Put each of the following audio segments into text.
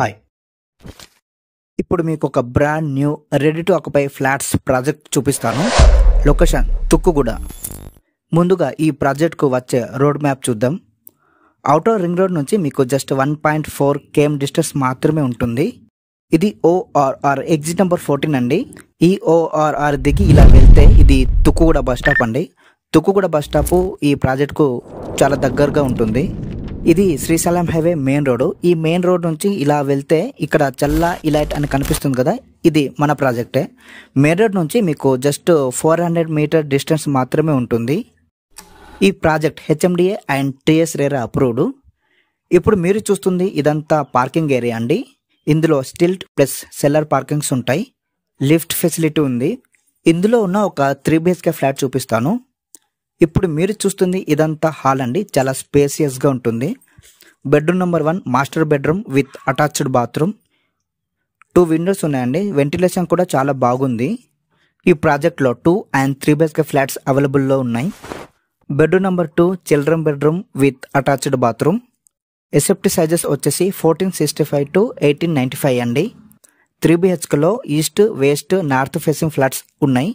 Hi ఇప్పుడు మీకు ఒక brand new ready to occupy flats project చూపిస్తాను. లొకేషన్ తుక్కుగూడ. ముందుగా ఈ ప్రాజెక్ట్కు వచ్చే రోడ్ మ్యాప్ చూద్దాం. ఔటర్ రింగ్ రోడ్ నుంచి మీకు జస్ట్ 1.4 km డిస్టెన్స్ మాత్రమే ఉంటుంది. ఇది ఓఆర్ఆర్ ఎగ్జిట్ నెంబర్ 14 అండి. ఈ ఓఆర్ఆర్ దిగి ఇలా వెళ్తే ఇది తుక్కుగూడ బస్ స్టాప్ అండి. తుక్కుగూడ బస్ స్టాప్ ఈ ప్రాజెక్ట్కు చాలా దగ్గరగా ఉంటుంది. ఇది శ్రీశైలం హైవే మెయిన్ రోడ్. ఈ మెయిన్ రోడ్ నుంచి ఇలా వెళ్తే ఇక్కడ చల్లా ఇలైట్ అని కనిపిస్తుంది కదా, ఇది మన ప్రాజెక్టే. మెయిన్ రోడ్ నుంచి మీకు జస్ట్ 400 మీటర్ డిస్టెన్స్ మాత్రమే ఉంటుంది. ఈ project HMDA and TS RERA approved. ఇప్పుడు మీరు చూస్తుంది ఇదంతా పార్కింగ్ ఏరియా అండి. ఇందులో స్టిల్ట్ ప్లస్ సెల్లర్ పార్కింగ్స్ ఉంటాయి. లిఫ్ట్ ఫెసిలిటీ ఉంది. ఇందులో ఉన్న ఒక 3 BHK ఫ్లాట్ చూపిస్తాను. ఇప్పుడు మీరు చూస్తుంది ఇదంతా హాల్ అండి. చాలా స్పేసియస్గా ఉంటుంది. Bedroom number 1 master bedroom with attached bathroom. 2 Windows ఉన్నాయండి. వెంటిలేషన్ కూడా చాలా బాగుంది. ఈ ప్రాజెక్ట్లో 2 and 3 BHK ఫ్లాట్స్ అవైలబుల్లో ఉన్నాయి. Bedroom number 2 children bedroom with attached bathroom. SFT sizes వచ్చేసి 1465 to 1895 అండి. 3 BHKలో east west north facing flats ఉన్నాయి.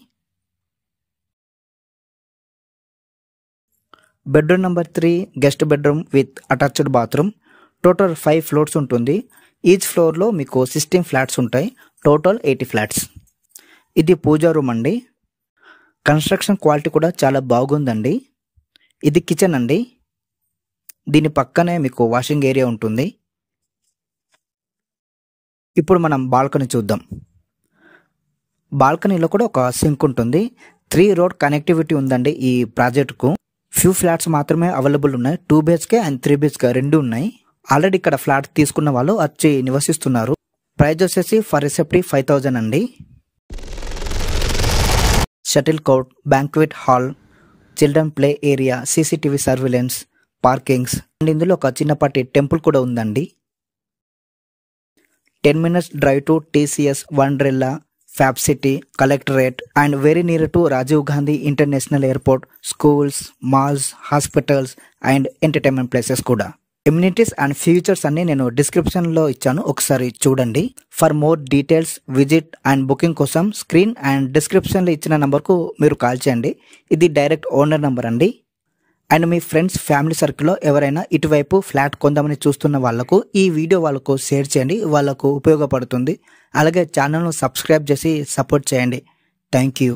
Bedroom number 3 guest bedroom with attached bathroom. Total 5 floors ఉంటుంది. ఈచ్ ఫ్లోర్లో మీకు 16 ఫ్లాట్స్ ఉంటాయి. Total 80 flats. ఇది పూజా రూమ్ అండి. కన్స్ట్రక్షన్ క్వాలిటీ కూడా చాలా బాగుందండి. ఇది కిచెన్ అండి. దీని పక్కనే మీకు వాషింగ్ ఏరియా ఉంటుంది. ఇప్పుడు మనం బాల్కనీ చూద్దాం. బాల్కనీలో కూడా ఒక సింక్ ఉంటుంది. 3 రోడ్ కనెక్టివిటీ ఉందండి ఈ ప్రాజెక్టుకు. ఫ్యూ ఫ్లాట్స్ మాత్రమే అవైలబుల్ ఉన్నాయి. 2 BHK అండ్ 3 BHK రెండు ఉన్నాయి. ఆల్రెడీ ఇక్కడ ఫ్లాట్ తీసుకున్న వాళ్ళు వచ్చి నివసిస్తున్నారు. ప్రైస్ వచ్చేసి ఫర్ రిసెప్టీ 5000 అండి. Shuttle court, banquet hall, children play area, CCTV surveillance, parkings and ఇందులో ఒక చిన్నపాటి టెంపుల్ కూడా ఉందండి. 10 minutes drive to TCS, Wonderla, Fab City, collectorate and very near to Rajiv Gandhi International Airport, schools, malls, hospitals and entertainment places కూడా. Amenities and features అన్ని నేను డిస్క్రిప్షన్లో ఇచ్చాను, ఒకసారి చూడండి. For more details visit and booking కోసం స్క్రీన్ అండ్ డిస్క్రిప్షన్లో ఇచ్చిన నెంబర్కు మీరు కాల్ చేయండి. ఇది డైరెక్ట్ ఓనర్ నెంబర్ అండి. అండ్ మీ ఫ్రెండ్స్ ఫ్యామిలీ సర్కిల్లో ఎవరైనా ఇటువైపు ఫ్లాట్ కొందామని చూస్తున్న వాళ్ళకు ఈ వీడియో వాళ్ళకు షేర్ చేయండి. వాళ్ళకు ఉపయోగపడుతుంది. అలాగే ఛానల్ను సబ్స్క్రైబ్ చేసి సపోర్ట్ చేయండి. Thank you.